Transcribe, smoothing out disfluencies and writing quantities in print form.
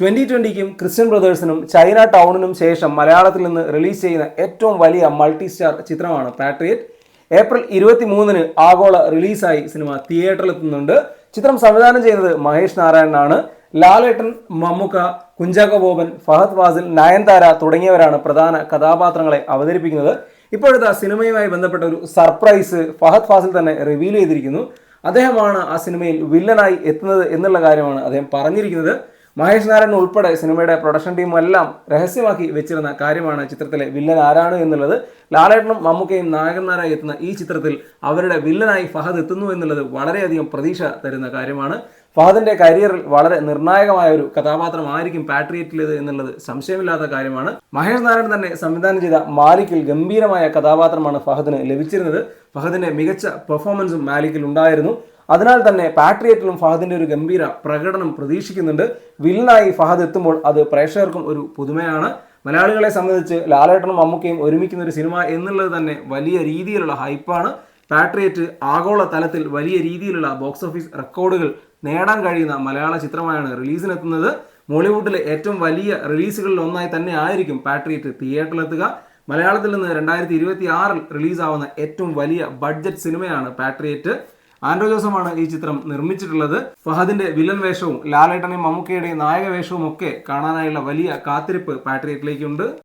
2020ക്കും Christian ബ്രദേഴ്സിനും China ടൗണിനും ശേഷം മലയാളത്തിൽ നിന്ന് റിലീസ് ചെയ്യുന്ന ഏറ്റവും വലിയ മൾട്ടി സ്റ്റാർ ചിത്രമാണ് പാട്രിയറ്റ്. ഏപ്രിൽ 23-ന് ആഗോള റിലീസായി സിനിമ തിയേറ്ററിലെത്തുന്നുണ്ട്. ചിത്രം സംവിധാനം ചെയ്യുന്നത് മഹേഷ് നാരായണനാണ്. ലാലേട്ടൻ, മമ്മുക്ക, കുഞ്ചാക്കോ ബോബൻ, ഫഹദ് ഫാസിൽ, നയൻതാര തുടങ്ങിയവരാണ് പ്രധാന കഥാപാത്രങ്ങളെ അവതരിപ്പിക്കുന്നത്. ഇപ്പോഴത്തെ സിനിമയുമായി ബന്ധപ്പെട്ട ഒരു സർപ്രൈസ് ഫഹദ് ഫാസിൽ തന്നെ റിവീൽ ചെയ്തിരിക്കുന്നു. അദ്ദേഹമാണ് ആ സിനിമയിൽ വില്ലനായി എത്തുന്നത് എന്നുള്ള കാര്യമാണ് അദ്ദേഹം പറഞ്ഞിരിക്കുന്നത്. മഹേഷ് നാരായണൻ ഉൾപ്പെടെ സിനിമയുടെ പ്രൊഡക്ഷൻ ടീമും എല്ലാം രഹസ്യമാക്കി വെച്ചിരുന്ന കാര്യമാണ് ചിത്രത്തിലെ വില്ലൻ ആരാണ് എന്നുള്ളത്. ലാലേട്ടനും മമ്മൂക്കയും നായകന്മാരായി എത്തുന്ന ഈ ചിത്രത്തിൽ അവരുടെ വില്ലനായി ഫഹദ് എത്തുന്നു എന്നുള്ളത് വളരെയധികം പ്രതീക്ഷ തരുന്ന കാര്യമാണ്. ഫഹദിന്റെ കരിയറിൽ വളരെ നിർണായകമായ ഒരു കഥാപാത്രമായിരിക്കും പാട്രിയറ്റിലേത് എന്നുള്ളത് സംശയമില്ലാത്ത കാര്യമാണ്. മഹേഷ് നാരായണൻ തന്നെ സംവിധാനം ചെയ്ത മാലിക്കിൽ ഗംഭീരമായ കഥാപാത്രമാണ് ഫഹദിന് ലഭിച്ചിരുന്നത്. ഫഹദിന്റെ മികച്ച പെർഫോമൻസും മാലിക്കിൽ ഉണ്ടായിരുന്നു. അതിനാൽ തന്നെ പാട്രിയറ്റിലും ഫഹദിന്റെ ഒരു ഗംഭീര പ്രകടനം പ്രതീക്ഷിക്കുന്നുണ്ട്. വില്ലനായി ഫഹദ് എത്തുമ്പോൾ അത് പ്രേക്ഷകർക്കും ഒരു പുതുമയാണ്. മലയാളികളെ സംബന്ധിച്ച് ലാലേട്ടനും മമ്മൂക്കയും ഒരുമിക്കുന്ന ഒരു സിനിമ എന്നുള്ളത് തന്നെ വലിയ രീതിയിലുള്ള ഹൈപ്പാണ്. പാട്രിയറ്റ് ആഗോള തലത്തിൽ വലിയ രീതിയിലുള്ള ബോക്സ് ഓഫീസ് റെക്കോർഡുകൾ നേടാൻ കഴിയുന്ന മലയാള ചിത്രമായാണ് റിലീസിനെത്തുന്നത്. മോളിവുഡിലെ ഏറ്റവും വലിയ റിലീസുകളിൽ ഒന്നായി തന്നെ ആയിരിക്കും പാട്രിയറ്റ് തിയേറ്ററിലെത്തുക. മലയാളത്തിൽ നിന്ന് 2026-ൽ റിലീസാവുന്ന ഏറ്റവും വലിയ ബഡ്ജറ്റ് സിനിമയാണ് പാട്രിയറ്റ്. ആൻഡ്രോ ജോസഫാണ് ഈ ചിത്രം നിർമ്മിച്ചിട്ടുള്ളത്. ഫഹദിന്റെ വില്ലൻ വേഷവും ലാലേട്ടനെയും മമ്മൂക്കയുടെയും നായക വേഷവും ഒക്കെ കാണാനായുള്ള വലിയ കാത്തിരിപ്പ് പാട്രിയറ്റിലേക്കുണ്ട്.